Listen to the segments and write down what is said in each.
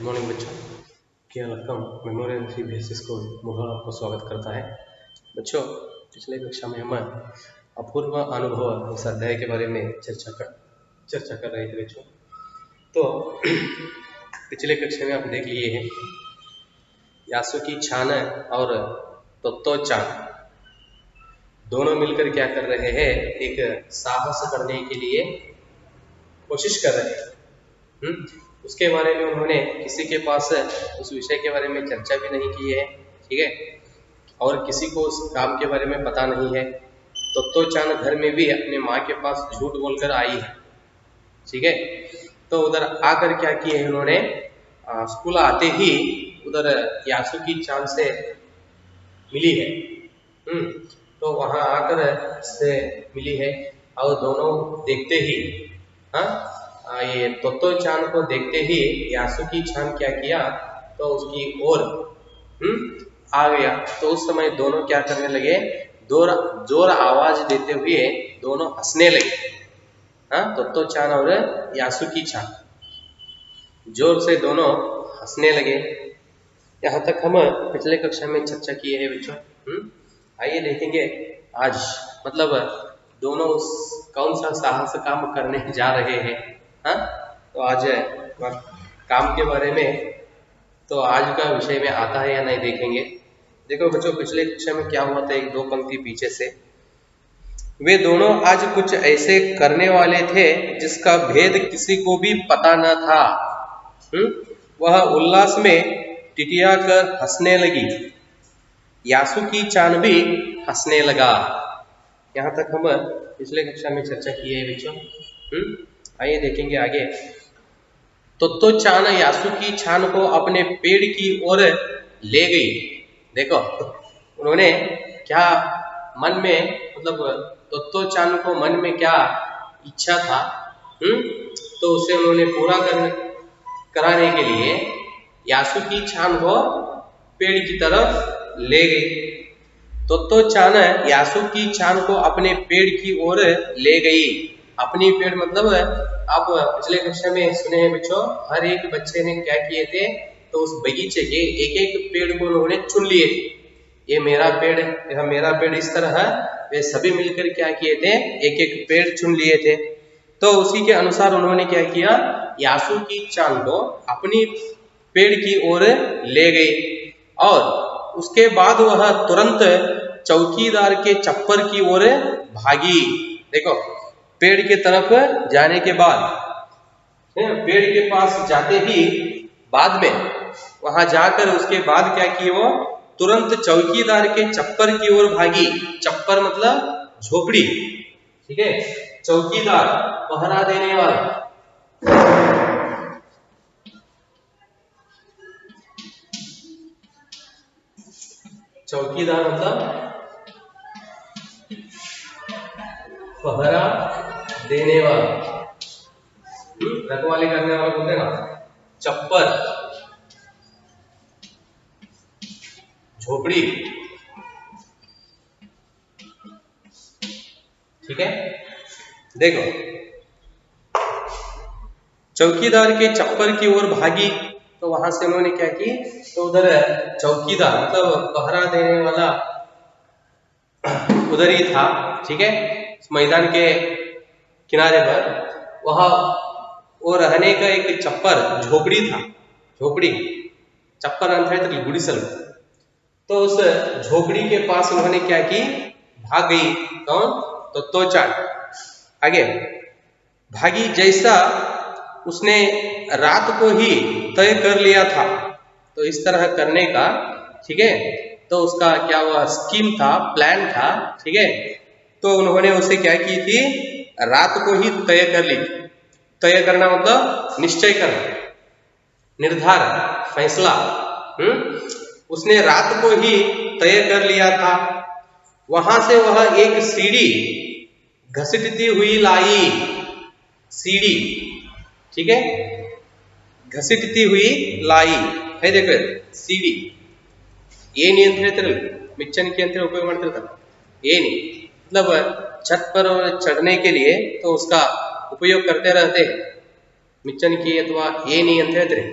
Morning बच्चों, क्या welcome memorial CBSE school मोहाल आपको स्वागत करता है। बच्चों, पिछले कक्षा में हम अपूर्व अनुभव इस अध्याय के बारे में चर्चा कर रहे थे बच्चों। तो पिछले कक्षा में आप देख लिए हैं यासुकी चान और तोत्तो चान दोनों मिलकर क्या कर रहे हैं, एक साहस करने के लिए कोशिश कर रहे हैं। उसके बारे में उन्होंने किसी के पास उस विषय के बारे में चर्चा भी नहीं की है, ठीक है, और किसी को उस काम के बारे में पता नहीं है। तोत्तो चान घर में भी अपने माँ के पास झूठ बोलकर आई है, ठीक है। तो उधर आकर क्या किए हैं उन्होंने, स्कूल आते ही उधर यासुकी चान से मिली है। तो वहां आकर से मिली है और दोनों देखते ही ये तोत्तो चान को देखते ही यासुकी चान क्या किया, तो उसकी ओर आ गया। तो उस समय दोनों क्या करने लगे, जोर आवाज देते हुए दोनों हंसने लगे। तोत्तो चान और यासुकी चान जोर से दोनों हंसने लगे। यहाँ तक हम पिछले कक्षा में चर्चा किए हैं बच्चों। आइए देखेंगे आज, मतलब दोनों कौन सा साहस काम करने जा रहे हैं। तो आज काम के बारे में तो आज का विषय में आता है या नहीं देखेंगे। देखो बच्चों, पिछले कक्षा में क्या हुआ था, एक दो पंक्ति पीछे से, वे दोनों आज कुछ ऐसे करने वाले थे जिसका भेद किसी को भी पता न था। वह उल्लास में टिटिया कर हंसने लगी, यासुकी चान भी हंसने लगा। यहाँ तक हम पिछले कक्षा में चर्चा की है बच्चों। आइए देखेंगे आगे। तोत्तो चान यासुकी चान को अपने पेड़ की ओर ले गई। देखो उन्होंने क्या मन में, मतलब तोत्तो चान को मन में क्या इच्छा था, तो उसे उन्होंने पूरा कराने के लिए यासुकी चान को पेड़ की तरफ ले गई। तोत्तो चान यासुकी चान को अपने पेड़ की ओर ले गई। अपनी पेड़ मतलब आप पिछले कक्षा में सुने हैं बच्चों, हर एक बच्चे ने क्या किए थे, तो उस बगीचे के एक एक पेड़ को उन्होंने चुन लिए थे। ये मेरा पेड़, यह मेरा पेड़, इस तरह वे सभी मिलकर क्या किए थे, एक एक पेड़ चुन लिए थे। तो उसी के अनुसार उन्होंने क्या किया, यासुकी चान को अपनी पेड़ की ओर ले गई और उसके बाद वह तुरंत चौकीदार के छप्पर की ओर भागी। देखो पेड़ के तरफ जाने के बाद, पेड़ के पास जाते ही बाद में वहां जाकर उसके बाद क्या किए, वो तुरंत चौकीदार के छप्पर की ओर भागी। छप्पर मतलब झोपड़ी, ठीक है, चौकीदार पहरा देने वाला। चौकीदार मतलब पहरा देने वाला, रखवाली करने वाला बोलते ना, छप्पर, झोपड़ी, ठीक है। देखो चौकीदार के छप्पर की ओर भागी, तो वहां से उन्होंने क्या की, तो उधर चौकीदार मतलब पहरा देने वाला उधर ही था, ठीक है, मैदान के किनारे पर। वहां वो रहने का एक छप्पर, झोपड़ी था, झोपड़ी, छप्पर अंत है गुड़ीसल। तो उस झोपड़ी के पास उन्होंने क्या की, भाग गई। कौन, तोत्तो चान आगे भागी। जैसा उसने रात को ही तय कर लिया था, तो इस तरह करने का, ठीक है, तो उसका क्या हुआ, स्कीम था, प्लान था, ठीक है। तो उन्होंने उसे क्या की थी, रात को ही तय कर ली। तय करना मतलब निश्चय करना, निर्धार, फैसला। उसने रात को ही तय कर लिया था। वहां से वह एक सीढ़ी घसीटती हुई लाई, सीढ़ी, ठीक है, घसीटती हुई लाई है। देखो सीढ़ी ಏನು ಅಂತ ಹೇಳ್ತಿರಲ್ಲ, ಮಿಚ್ಚನಿಕೆ ಅಂತ उपयोग ಮಾಡ್ತಿರ್ತಾರೆ, ಏನು मतलब छत पर चढ़ने के लिए तो उसका उपयोग करते रहते हैं, मिच्चनिकी अथवा ಏನಿ ಅಂತ ಹೇಳ್ತಾರೆ।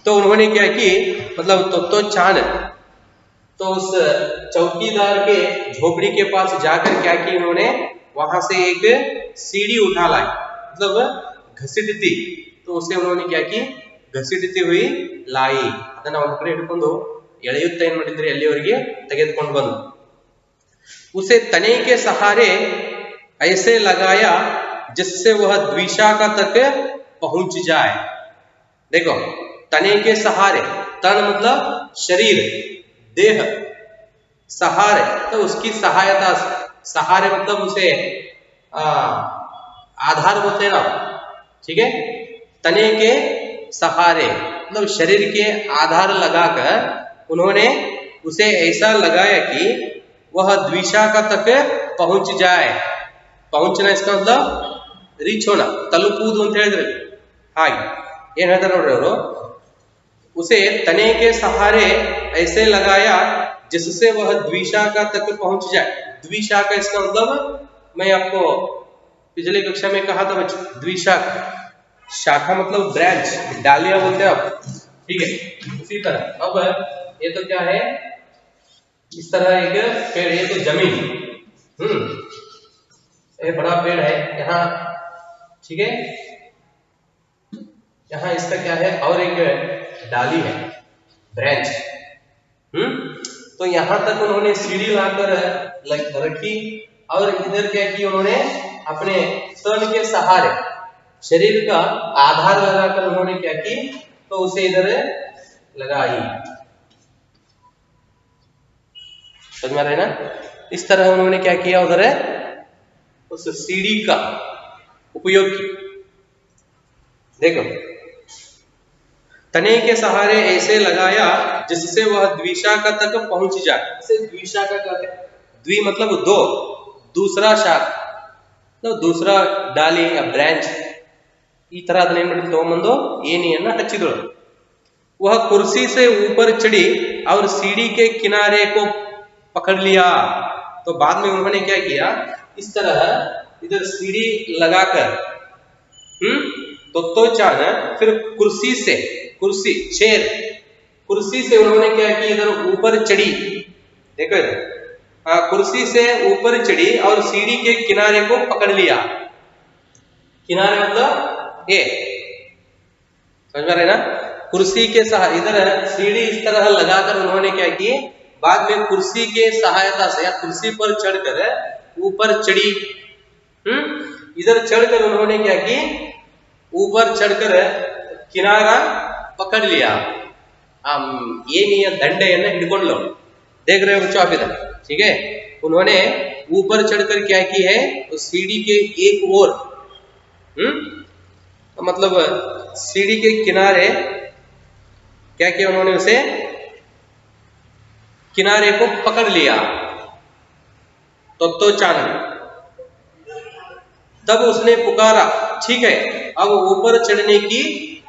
तो उन्होंने क्या की, मतलब तो चान तो उस चौकीदार के झोपड़ी के पास जाकर क्या की उन्होंने, वहां से एक सीढ़ी उठा लाई, मतलब घसीटती, तो उसे उन्होंने क्या की, घसीटती हुई लाई, ಅದನ್ನ ಒಂದು ಕಡೆ ಹಿಡ್ಕೊಂಡು ಎಳೆಯುತ್ತಾ ಏನ್ ಮಾಡಿದ್ರೆ ಅಲ್ಲಿವರೆಗೆ ತೆಗೆದುಕೊಂಡು ಬಂದು, उसे तने के सहारे ऐसे लगाया जिससे वह द्विशाखा तक पहुंच जाए। देखो तने के सहारे, तन मतलब शरीर देह, सहारे तो उसकी सहायता से, सहारे मतलब उसे आधार बोलते हैं ना, ठीक है। तने के सहारे मतलब शरीर के आधार लगाकर उन्होंने उसे ऐसा लगाया कि वह द्विशाखा तक पहुंच जाए। पहुंचना इसका मतलब ರೀಚ್ ಹೋಣ, ತಲುಪುವುದು ಅಂತ ಹೇಳಿದ್ರೆ ಹಾಗೆ ಏನ್ ಹೇಳ್ತಾರೆ ನೋಡ್ರಿ ಅವರು, उसे तने के सहारे ऐसे लगाया जिससे वह द्विशाखा तक पहुंच जाए। द्विशाखा इसका मतलब मैं आपको पिछले कक्षा में कहा था बच्चों, द्विशाखा, शाखा मतलब ब्रांच, डालियां बोलते हैं आप, ठीक है। उसी तरह अब ये तो क्या है, इस तरह एक पेड़, ये तो जमीन, ये बड़ा पेड़ है यहाँ, ठीक है। यहाँ इसका क्या है, और एक डाली है, ब्रांच, तो यहां तक उन्होंने सीढ़ी लाकर रखी, और इधर क्या की उन्होंने अपने तन के सहारे शरीर का आधार लगाकर उन्होंने क्या की, तो उसे इधर लगाई, समझ में आ रहा है ना। इस तरह उन्होंने क्या किया, उधर उस सीढ़ी का उपयोग किया। देखो तने के सहारे ऐसे लगाया जिससे वह द्विशाखा तक पहुंच जाए। इसे द्विशाखा कहते हैं, द्वि मतलब दो, दूसरा शाखा मतलब दूसरा डाली या ब्रांच, ಈ ತರ ಅದನ್ನ ಏನ್ ಮಾಡಿದ್ರು ತಗೊಂಬಂದು ಏಣಿಯನ್ನ ಹಚ್ಚಿದ್ರು। वह कुर्सी से ऊपर चढ़ी और सीढ़ी के किनारे को पकड़ लिया। तो बाद में उन्होंने क्या किया, इस तरह इधर सीढ़ी लगाकर तो चान फिर कुर्सी से, कुर्सी चेयर, कुर्सी से उन्होंने क्या किया, इधर ऊपर चढ़ी, देखो इधर, कुर्सी से ऊपर चढ़ी और सीढ़ी के किनारे को पकड़ लिया। किनारे मतलब ये, समझ में आ रहे ना। कुर्सी के सहारे, इधर सीढ़ी इस तरह लगाकर उन्होंने क्या किए, बाद में कुर्सी के सहायता से या कुर्सी पर चढ़कर ऊपर चढ़ी, इधर चढ़कर उन्होंने क्या की, ऊपर चढ़कर किनारा पकड़ लिया, ये नहीं है दंडेयನ್ನ ಹಿಡ್ಕೊಂಡ್ಲು, देख रहे हो बच्चों आप इधर, ठीक है। उन्होंने ऊपर चढ़कर क्या की है, उस सीढ़ी के एक ओर, मतलब सीढ़ी के किनारे क्या किया उन्होंने, उसे किनारे को पकड़ लिया, तो चांद। तब उसने पुकारा, ठीक है अब ऊपर चढ़ने की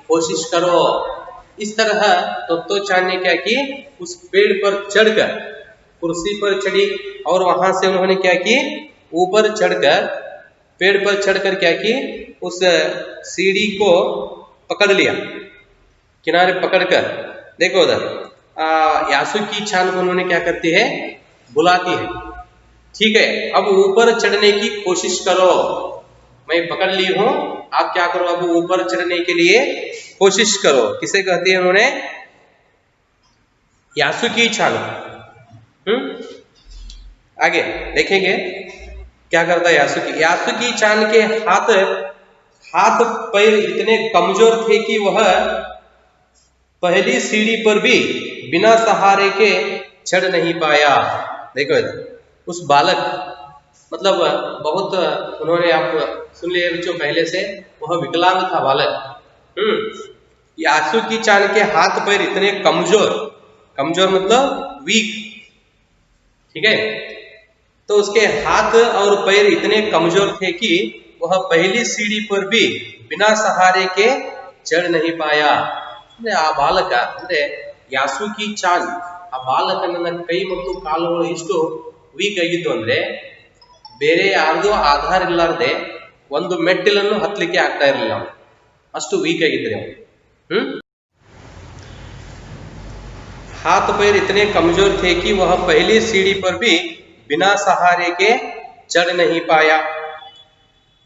कोशिश करो। इस तरह तो चांद ने क्या की, उस पेड़ पर चढ़कर, कुर्सी पर चढ़ी और वहां से उन्होंने क्या की, ऊपर चढ़कर, पेड़ पर चढ़कर क्या की, उस सीढ़ी को पकड़ लिया, किनारे पकड़कर। देखो उधर यासुकी चान को उन्होंने क्या करती है, बुलाती है, ठीक है अब ऊपर चढ़ने की कोशिश करो, मैं पकड़ ली हूं, आप क्या करो, अब ऊपर चढ़ने के लिए कोशिश करो। किसे कहती है उन्होंने, यासुकी चान। आगे देखेंगे क्या करता है यासुकी। यासुकी चान के हाथ पैर इतने कमजोर थे कि वह पहली सीढ़ी पर भी बिना सहारे के चढ़ नहीं पाया। देखो इधर उस बालक, मतलब बहुत, उन्होंने आप सुन लिए बच्चों पहले से, वह विकलांग था बालक। यासुकी चान के हाथ पैर इतने कमजोर, कमजोर मतलब वीक, ठीक है। तो उसके हाथ और पैर इतने कमजोर थे कि वह पहली सीढ़ी पर भी बिना सहारे के चढ़ नहीं पाया। ಆ ಬಾಲಕ ಅಂದ್ರೆ ಯಾಸುಕಿ ಚಾನ್, ಆ ಬಾಲಕನ ಕೈ ಮತ್ತು ಕಾಲುಗಳು ಎಷ್ಟು ವೀಕ್ ಆಗಿತ್ತು ಅಂದ್ರೆ ಬೇರೆ ಯಾರ್ದು ಆಧಾರ ಇಲ್ಲಾರ್ದೆ ಒಂದು ಮೆಟ್ಟಿಲನ್ನು ಹತ್ತಲಿಕ್ಕೆ ಆಗ್ತಾ ಇರಲಿಲ್ಲ, ಅಷ್ಟು ವೀಕ್ ಆಗಿದ್ರೆ ಅವನು। हाथ पैर इतने कमजोर थे कि वह पहली सीढ़ी पर भी बिना सहारे के चढ़ नहीं पाया।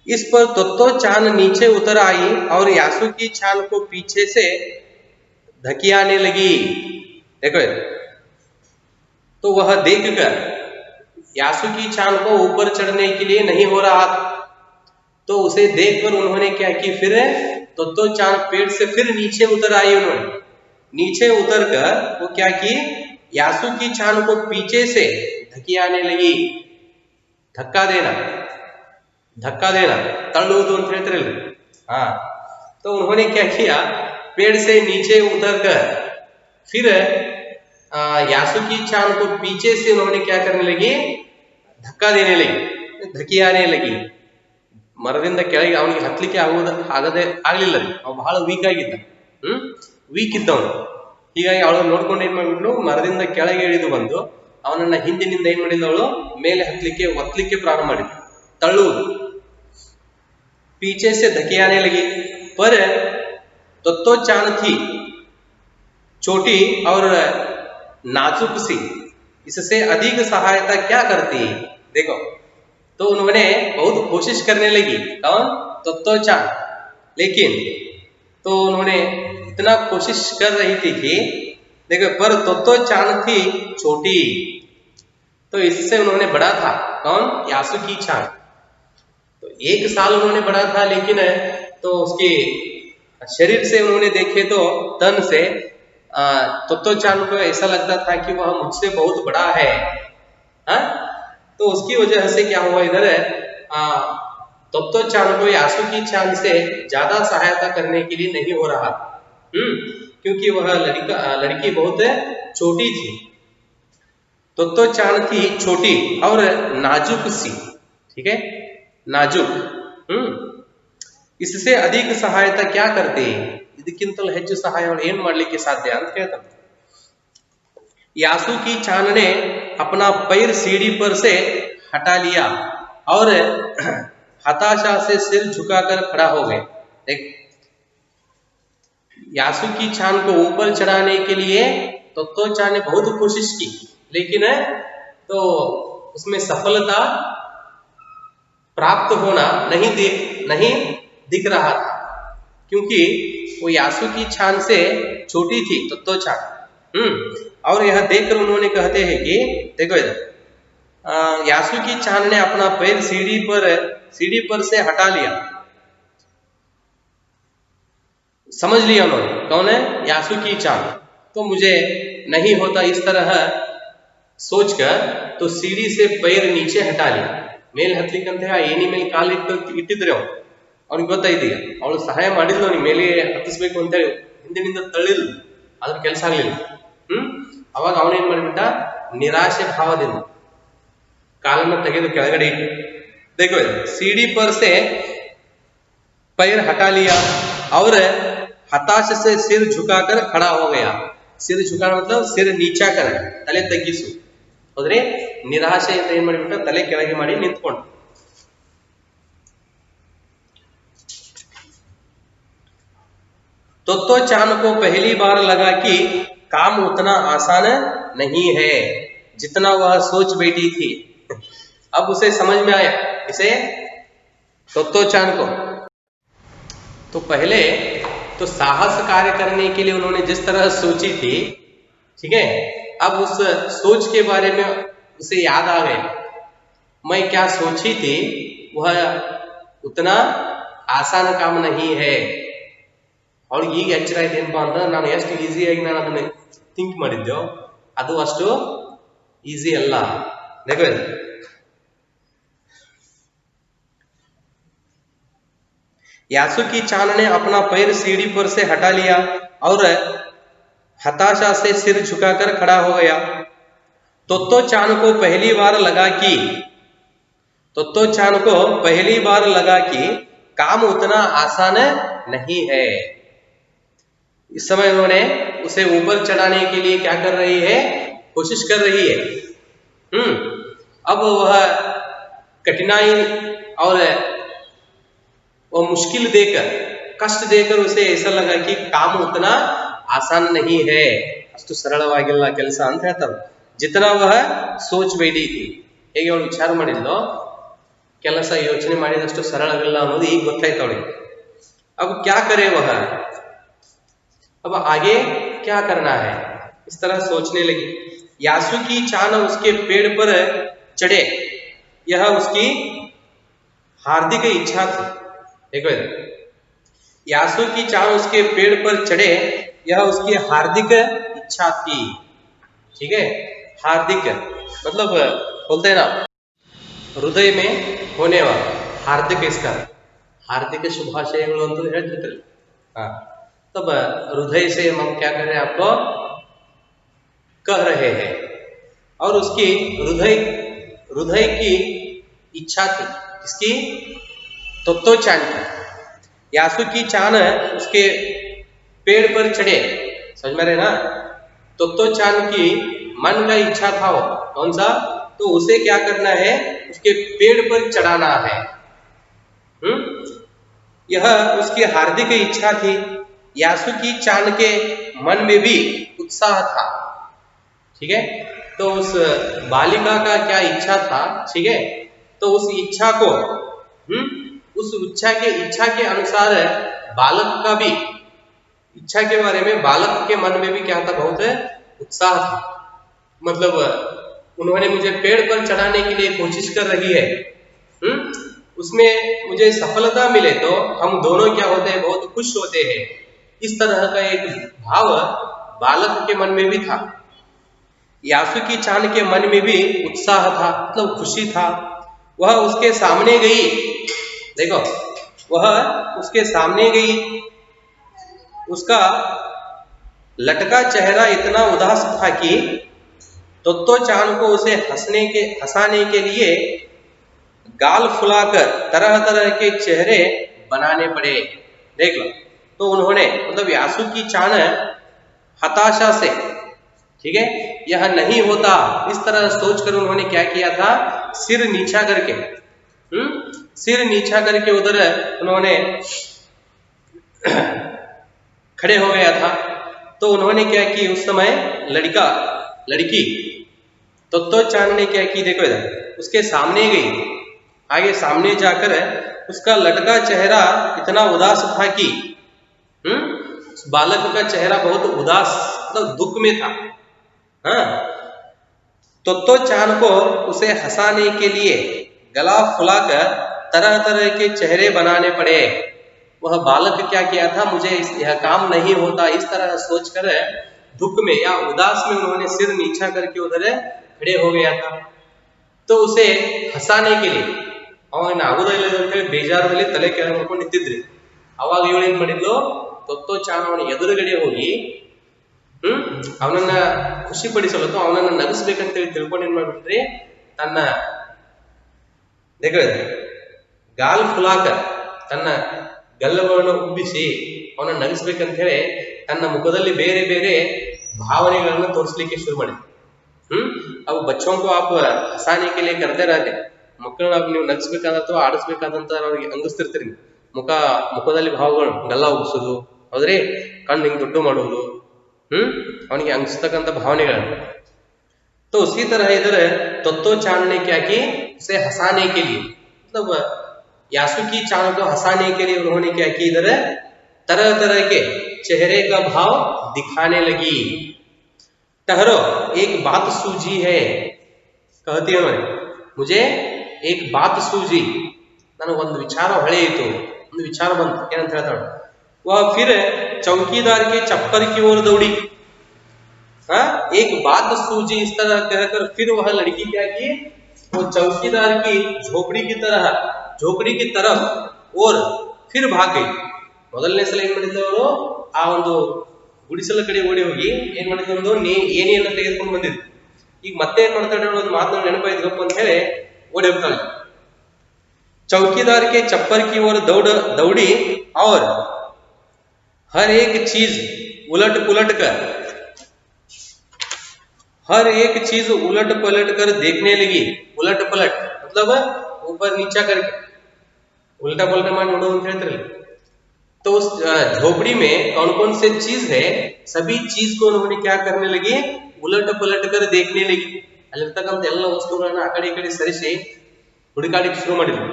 इस पर तोत्तो चान नीचे उतर आई और यासुकी चान को पीछे से धकियाने लगी। देखो, तो वह देखकर यासुकी चान को ऊपर चढ़ने के लिए नहीं हो रहा था, तो उसे देखकर उन्होंने क्या की, फिर तोत्तो चान पेड़ से फिर नीचे उतर आई। उन्होंने नीचे उतरकर वो क्या की, यासुकी चान को पीछे से धकियाने लगी। धक्का देना तಳ್ಳುವುದು ಅಂತ ಹೇಳ್ತಿರಲ್ಲ, हाँ, तो उन्होंने क्या किया, पेड़ से नीचे उतरकर फिर यासुकी चान को पीछे से उन्होंने क्या करने लगी, धक्का देने लगी, धकियाने लगी। ಮರದಿಂದ ಕೆಳಗೆ ಅವನಿಗೆ ಹತ್ತಲಿಕ್ಕೆ ಆಗಲಿಲ್ಲ, ಅವ ಬಹಳ ವೀಕ್ ಆಗಿದ್ದ, ವೀಕ್ ಇದ್ದವನು. ಹೀಗಾಗಿ ಅವಳು ನೋಡ್ಕೊಂಡು ಏನ್ ಮಾಡ್ಬಿಟ್ಲು, ಮರದಿಂದ ಕೆಳಗೆ ಇಳಿದು ಬಂದು ಅವನನ್ನ ಹಿಂದಿನಿಂದ ಏನ್ ಮಾಡಿದ್ಲು, ಅವಳು ಮೇಲೆ ಒತ್ತಲಿಕ್ಕೆ ಪ್ರಾರಂಭ ಮಾಡಿದ್ಲು, ತಳ್ಳುವುದು, पीछे से धकियाने लगी। पर तोत्तो चान थी छोटी और नाजुक सी, इससे अधिक सहायता क्या करती। देखो, तो उन्होंने बहुत कोशिश करने लगी, कौन, तोत्तो चान, लेकिन तो उन्होंने इतना कोशिश कर रही थी कि देखो, पर तोत्तो चान थी छोटी, तो इससे उन्होंने बड़ा था, कौन, यासुकी चान। तो 1 साल उन्होंने बढ़ा था, लेकिन तो उसके शरीर से उन्होंने देखे तो तन से तोत्तो चान को ऐसा लगता था कि वह मुझसे बहुत बड़ा है, हाँ? तो उसकी वजह से क्या हुआ, इधर तोत्तो चान को यासुकी चान से ज्यादा सहायता करने के लिए नहीं हो रहा, क्योंकि वह लड़की बहुत छोटी थी। तोत्तो चान थी छोटी और नाजुक सी, ठीक है, नाजुक, इससे अधिक सहायता क्या करते, ಇದಕ್ಕಿಂತಲೂ ಹೆಚ್ಚು ಸಹಾಯವನ್ನು ಏನು ಮಾಡಲಿಕ್ಕೆ ಸಾಧ್ಯ ಅಂತ ಹೇಳ್ತಾರೆ। यासुकी चान ने अपना पैर सीढ़ी पर से हटा लिया और हताशा से सिर झुकाकर खड़ा हो गए। देख, यासुकी चान को ऊपर चढ़ाने के लिए तोत्तो चान ने बहुत कोशिश की, लेकिन तो उसमें सफलता प्राप्त होना नहीं दिख रहा था, क्योंकि वो यासुकी चान से छोटी थी तोत्तो चान। और यह देखकर उन्होंने कहते हैं कि देखो इधर, यासुकी चान ने अपना पैर सीढ़ी पर से हटा लिया, समझ लिया उन्होंने, कौन है, यासुकी चान। तो मुझे नहीं होता इस तरह सोचकर तो सीढ़ी से पैर नीचे हटा लिया। ಮೇಲೆ ಹತ್ತಲಿಕ್ಕಂತ ಏನಿ ಮೇಲೆ ಇಟ್ಟಿದ್ರೆ ಅವ್ನಿಗೆ ಗೊತ್ತಾಯ್ತೀಗ, ಅವಳು ಸಹಾಯ ಮಾಡಿದ್ಲು ಅವನಿಗೆ ಮೇಲೆ ಹತ್ತಿಸ್ಬೇಕು ಅಂತೇಳಿ, ಹಿಂದಿನಿಂದ ತಳ್ಳಿಲ್ಲ, ಅದ್ರ ಕೆಲಸ ಆಗ್ಲಿಲ್ಲ। ಅವಾಗ ಅವನೇನ್ ಮಾಡಿಬಿಟ್ಟ, ನಿರಾಶೆ ಭಾವದಿಂದ ಕಾಲನ್ನು ತೆಗೆದು ಕೆಳಗಡೆ ಇಟ್ಟು, देखो सीढ़ी पर से पैर हटा लिया और हताश से सिर झुकाकर खड़ा हो गया। सिर झुकाना मतलब सिर नीचा कर, तಲೆ ತಗ್ಗಿಸು, ಹೋದ್ರೆ ನಿರಾಶೆಯಿಂದ ಏನ್ ಮಾಡಿಬಿಟ್ಟ, ತಲೆ ಕೆಳಗೆ ಮಾಡಿ ನಿಂತ್ಕೊಂಡು। तोत्तो चान को पहली बार लगा कि काम उतना आसान नहीं है जितना वह सोच बैठी थी। अब उसे समझ में आया, इसे तोत्तो चान को तो पहले तो साहस कार्य करने के लिए उन्होंने जिस तरह सोची थी, ठीक है, अब उस सोच के बारे में उसे याद आ गया, मैं क्या सोची थी वह उतना आसान काम नहीं है। और ಈಗ ಎಚ್ಚರ ಆಯ್ತು ಏನಪ್ಪಾ ಅಂತ, ನಾನು ಎಷ್ಟು ಈಸಿಯಾಗಿ ನಾನು ಅದನ್ನ ಥಿಂಕ್ ಮಾಡಿದ್ದೆವು ಅದು ಅಷ್ಟು ಈಸಿ ಅಲ್ಲ। देखो, यासुकी चान ने अपना पैर सीढ़ी पर से हटा लिया और हताशा से सिर झुकाकर खड़ा हो गया। तोत्तो चान को पहली बार लगा कि काम उतना आसान नहीं है। इस समय उन्होंने उसे ऊपर चढ़ाने के लिए क्या कर रही है, कोशिश कर रही है। अब वह कठिनाई और वो मुश्किल देकर, कष्ट देकर उसे ऐसा लगा कि काम उतना ಆಸಾನ್ ನಹಿ ಹೇ, ಅಷ್ಟು ಸರಳವಾಗಿಲ್ಲ ಕೆಲಸ ಅಂತ ಹೇಳ್ತಾರೆ. ಜಿತನಾ ವಹ ಸೋಚ್ ಬೇಡಿ ಥಿ, ಹೇಗೆ ಅವಳು ವಿಚಾರ ಮಾಡಿದ್ಲೋ ಕೆಲಸ ಯೋಚನೆ ಮಾಡಿದಷ್ಟು ಸರಳವಿಲ್ಲ ಅನ್ನೋದು ಈಗ ಗೊತ್ತಾಯ್ತು ಅವಳಿಗೆ. अब क्या करे वह, अब आगे क्या करना है, इस तरह सोचने लगी. यासु की चान उसके पेड़ पर चढ़े, यह उसकी हार्दिक इच्छा थी. देखो इधर, यासु की चान उसके पेड़ पर चढ़े, यह उसकी हार्दिक इच्छा थी. ठीक है, हार्दिक मतलब बोलते हैं ना हृदय में होने वाला, हार्दिक इसका हार्दिक शुभाशयಗಳು ಅಂತ ಹೇಳ್ತಿರ್ತಾರೆ. तब हृदय से हम क्या कर रहे हैं आपको कह रहे हैं, और उसकी हृदय हृदय की इच्छा थी. इसकी तत्व चान की, यासु की चान उसके पेड़ पर चढ़े, समझ में रहे ना, तत्व चान की मन का इच्छा था वो कौन सा, तो उसे क्या करना है, उसके पेड़ पर चढ़ाना है. यह उसकी हार्दिक इच्छा थी. यासु की चान के मन में भी उत्साह था. ठीक है, तो उस बालिका का क्या इच्छा था, ठीक है, तो उस इच्छा को उस इच्छा के अनुसार बालक का भी इच्छा के बारे में बालक के मन में भी क्या था, बहुत उत्साह था. मतलब उन्होंने मुझे पेड़ पर चढ़ाने के लिए कोशिश कर रही है, उसमें मुझे सफलता मिले तो हम दोनों क्या होते हैं, बहुत खुश होते हैं. इस तरह का एक भाव बालक के मन में भी था. यासु की चान के मन में भी उत्साह था, मतलब खुशी था. वह उसके सामने गई, देखो वह उसके सामने गई, उसका लटका चेहरा इतना उदास था कि तत्व चान को उसे हंसाने के लिए गाल फुलाकर तरह तरह के चेहरे बनाने पड़े. देख लो, तो उन्होंने मतलब यासु की चान हताशा से, ठीक है, यह नहीं होता इस तरह सोचकर उन्होंने क्या किया था, सिर नीचा करके सिर नीचा करके उधर उन्होंने खड़े हो गया था. तो उन्होंने क्या की, उस समय लड़की तत्व चान ने क्या की, देखो इधर उसके सामने गई, आगे सामने जाकर उसका लटका चेहरा इतना उदास था कि उस बालक का चेहरा बहुत उदास, मतलब दुख में था. तत्व चान को उसे हंसाने के लिए गला फुलाकर तरह तरह के चेहरे बनाने पड़े. वह बालक क्या किया था, मुझे यह काम नहीं होता इस तरह सोचकर दुख में या उदास में उन्होंने सिर नीचा करके उधर खड़े हो गया था. तो उसे हंसाने के लिए ಅವನ ಆಗುದಿಲ್ಲ ಅಂತ ಹೇಳಿ ಬೇಜಾರದಲ್ಲಿ ತಲೆ ಕೆಳಗೆ ಮಾಡ್ಕೊಂಡು ನಿಂತಿದ್ರಿ. ಅವಾಗ ಇವಳು ಏನ್ ಮಾಡಿದ್ಲು, ತತ್ವ ಚಾನ್ ಅವನ ಎದುರುಗಡೆ ಹೋಗಿ ಅವನನ್ನ ಖುಷಿ ಪಡಿಸಲು, ಅವನನ್ನ ನಗಿಸ್ಬೇಕಂತೇಳಿ ತಿಳ್ಕೊಂಡು ಏನ್ ಮಾಡ್ಬಿಟ್ರಿ, ತನ್ನ ಗಾಲ್ ಫುಲಾಕ, ತನ್ನ ಗಲ್ಲವನ್ನು ಉಬ್ಬಿಸಿ ಅವನನ್ನ ನಗಿಸ್ಬೇಕಂತ ಹೇಳಿ ತನ್ನ ಮುಖದಲ್ಲಿ ಬೇರೆ ಬೇರೆ ಭಾವನೆಗಳನ್ನ ತೋರಿಸ್ಲಿಕ್ಕೆ ಶುರು ಮಾಡಿದ್ರು. अब बच्चों को आप हंसाने के लिए करते रहते, ಮಕ್ಕಳನ್ನ ನೀವು ನಗಿಸ್ಬೇಕಾದ ಅಥವಾ ಆಡಿಸ್ಬೇಕಾದಂತ ಅವ್ರಿಗೆ ಅಂಗಿಸ್ತಿರ್ತೀರಿ. ಮುಖದಲ್ಲಿ ಭಾವಗಳು, ಗಲ್ಲ ಉಬ್ಬಿಸೋದು, ಹೌದ್ರಿ, ಕಣ್ಣು ಹಿಂಗ್ ದುಡ್ಡು ಮಾಡುವುದು, ಅವನಿಗೆ ಅಂಗಿಸ್ತಕ್ಕಂಥ ಭಾವನೆಗಳನ್ನು. तो उसी तरह इधर तत्व चान ने क्या की, उसे हंसाने के लिए, मतलब यासु की चान को हंसाने के लिए उन्होंने क्या की, इधर तरह तरह के चेहरे का भाव दिखाने लगी. ठहरो, एक बात सूझी है, कहती है उन्होंने, मुझे एक बात सूझी, ನನಗೆ ಒಂದು ವಿಚಾರ ಹೊಳೆಯಿತು, ಒಂದು ವಿಚಾರ ಬಂತು, ಏನಂತ ಹೇಳ್ತಾಳೆ. वह फिर चौकीदार के चप्पर की ओर दौड़ी. एक बात सूझी इस तरह कहकर फिर वह लड़की क्या की, वो चौकीदार की झोपड़ी की तरफ और फिर भाग गई. ಮೊದಲನೇ ಸಲ ಏನ್ ಮಾಡಿದ್ರು ಅವರು, ಆ ಒಂದು ಗುಡಿಸಲ ಕಡೆ ಓಡಿ ಹೋಗಿ ಏನ್ ಮಾಡಿದ್ರು, ಒಂದು ಏಣಿಯನ್ನ ತೆಗೆದುಕೊಂಡು ಬಂದಿದ್ರು. ಈಗ ಮತ್ತೆ ಏನ್ ಮಾಡ್ತಾಳೆ, ಒಂದು ಮಾತನ್ನ ನೆನಪಾಯ್ತಪ್ಪ ಅಂತ ಹೇಳಿ ಓಡಿ ಹೋಗ್ತಾಳೆ. चौकीदार के चप्पर की ओर दौड़ी और हर एक चीज उलट पुलट कर देखने लगी. उलट पलट मतलब ऊपर नीचा करके उल्टा पलटा ಮಾಡಿ ನೋಡೋದು ಅಂತ ಹೇಳ್ತಿರಲ್ಲ. तो उस झोपड़ी में कौन कौन से चीज है, सभी चीज को उन्होंने क्या करने लगे, उलट पलट कर देखने लगी. ಅಲ್ಲಿರ್ತಕ್ಕಂಥ वस्तुಗಳನ್ನ ಆ ಕಡೆ ಈ ಕಡೆ ಸರಿಸಿ ಹುಡುಕಾಡಕ್ಕೆ ಶುರು ಮಾಡಿದ್ರು,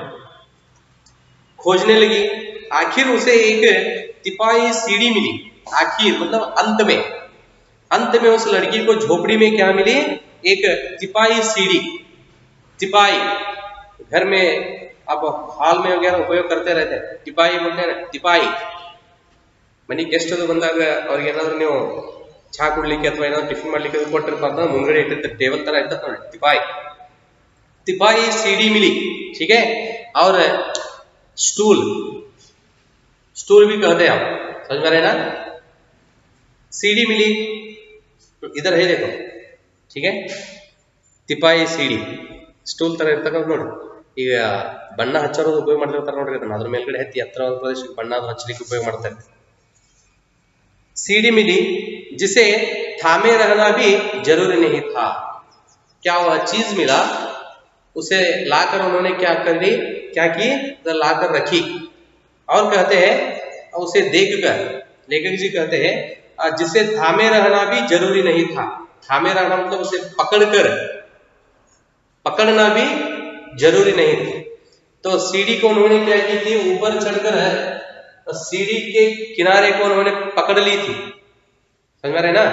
खोजने लगी. आखिर उसे एक तिपाई सीढ़ी मिली. आखिर मतलब अंत में उस लड़की को झोपड़ी में क्या मिली, एक तिपाई सीढ़ी. तिपाई घर में आप हाल में वगैरह उपयोग करते रहते हैं, तिपाई बोलते हैं ना. तिपाई ಮನೆಗೆ ಗೆಸ್ಟ್ ಅದು ಬಂದಾಗ ಅವ್ರಿಗೆ ಏನಾದ್ರು ನೀವು ಚಹಾ ಕುಡ್ಲಿಕ್ಕೆ ಅಥವಾ ಏನಾದ್ರು ಟಿಫಿನ್ ಮಾಡ್ಲಿಕ್ಕೆ ಕೊಟ್ಟಿರ್ತಾರೆ ಅಂತ ಮುಂಗಡೆ ಇಟ್ಟಿರ್ತಾರೆ, ಟೇಬಲ್ ತರ ಇರ್ತದೆ ನೋಡಿ, तिपाई. तिपाई सीढ़ी मिली, ठीक है. और स्टूल भी कहते हैं आप, समझ में रहे ना. सीढ़ी मिली, इधर है देखो, ठीक है. तिपाई सीढ़ी ಸ್ಟೂಲ್ ತರ ಇರ್ತಕ್ಕಂಥ ನೋಡಿ. ಈಗ ಬಣ್ಣ ಹಚ್ಚೋದು ಉಪಯೋಗ ಮಾಡ್ತಿರ್ತಾರೆ ನೋಡ್ರಿ, ಅದನ್ನ ಅದ್ರ ಮೇಲ್ಗಡೆ ಹತ್ತಿ ಎತ್ತರವಾದ ಪ್ರದೇಶಕ್ಕೆ ಬಣ್ಣ ಹಚ್ಚಲಿಕ್ಕೆ ಉಪಯೋಗ ಮಾಡ್ತಾರೆ. सीढ़ी मिली जिसे थामे रहना भी जरूरी नहीं था. क्या वह चीज मिला, उसे लाकर उन्होंने क्या कर ली, क्या की, लाकर रखी. और कहते हैं उसे देखकर, लेखक जी कहते हैं जिसे थामे रहना भी जरूरी नहीं था. थामे रहना मतलब उसे पकड़ना भी जरूरी नहीं था. तो सीढ़ी को उन्होंने क्या की थी, ऊपर चढ़कर सीढ़ी के किनारे को उन्होंने पकड़ ली थी. समझ में रहे ना.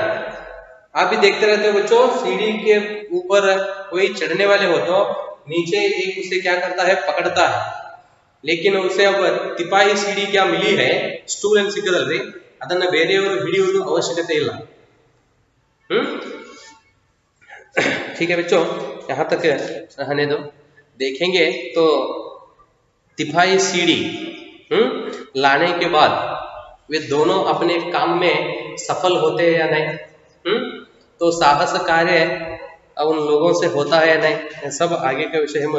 आप भी देखते रहते हो बच्चों, सीढ़ी के ऊपर कोई चढ़ने वाले हो तो नीचे एक उसे क्या करता है, पकड़ता है. लेकिन उसे अब तिपाई सीढ़ी क्या मिली है, स्टूल ಏನು ಸಿಕ್ಕದಲ್ರಿ, ಅದನ್ನ ಬೇರೆಯವರು ಹಿಡಿಯುವುದು ಅವಶ್ಯಕತೆ ಇಲ್ಲ. ठीक है बच्चों, यहाँ तक रहने दो. देखेंगे तो तिपाई सीढ़ी लाने के बाद वे दोनों अपने काम में सफल होते हैं या नहीं, तो साहस कार्य उन लोगों से होता है या नहीं, सब आगे का विषय हम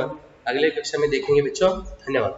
अगले कक्षा में देखेंगे बच्चों. धन्यवाद.